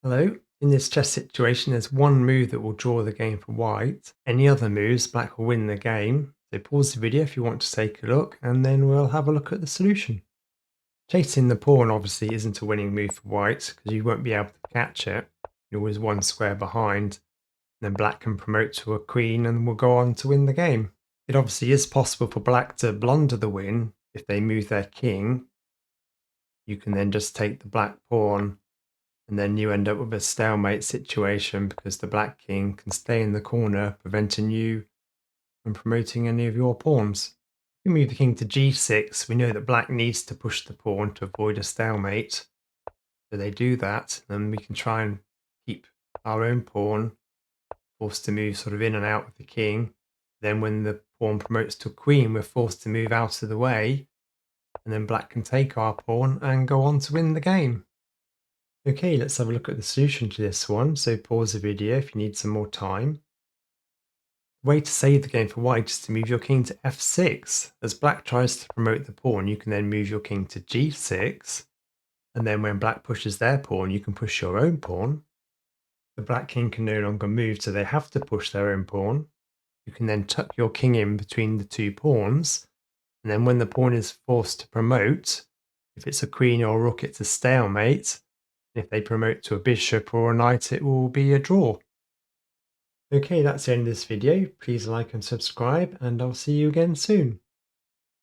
Hello. In this chess situation, there's one move that will draw the game for white. Any other moves, black will win the game. So pause the video if you want to take a look, and then we'll have a look at the solution. Chasing the pawn obviously isn't a winning move for white, because you won't be able to catch it. You're always one square behind. Then black can promote to a queen and will go on to win the game. It obviously is possible for black to blunder the win if they move their king. You can then just take the black pawn, and then you end up with a stalemate situation because the black king can stay in the corner, preventing you from promoting any of your pawns. If you move the king to g6, we know that black needs to push the pawn to avoid a stalemate. So they do that, and we can try and keep our own pawn forced to move sort of in and out with the king. Then when the pawn promotes to a queen, we're forced to move out of the way, and then black can take our pawn and go on to win the game. Okay, let's have a look at the solution to this one. So pause the video if you need some more time. The way to save the game for white is to move your king to f6. As black tries to promote the pawn, you can then move your king to g6. And then when black pushes their pawn, you can push your own pawn. The black king can no longer move, so they have to push their own pawn. You can then tuck your king in between the two pawns. And then when the pawn is forced to promote, if it's a queen or a rook, it's a stalemate. If they promote to a bishop or a knight, it will be a draw. Okay, that's the end of this video. Please like and subscribe, and I'll see you again soon.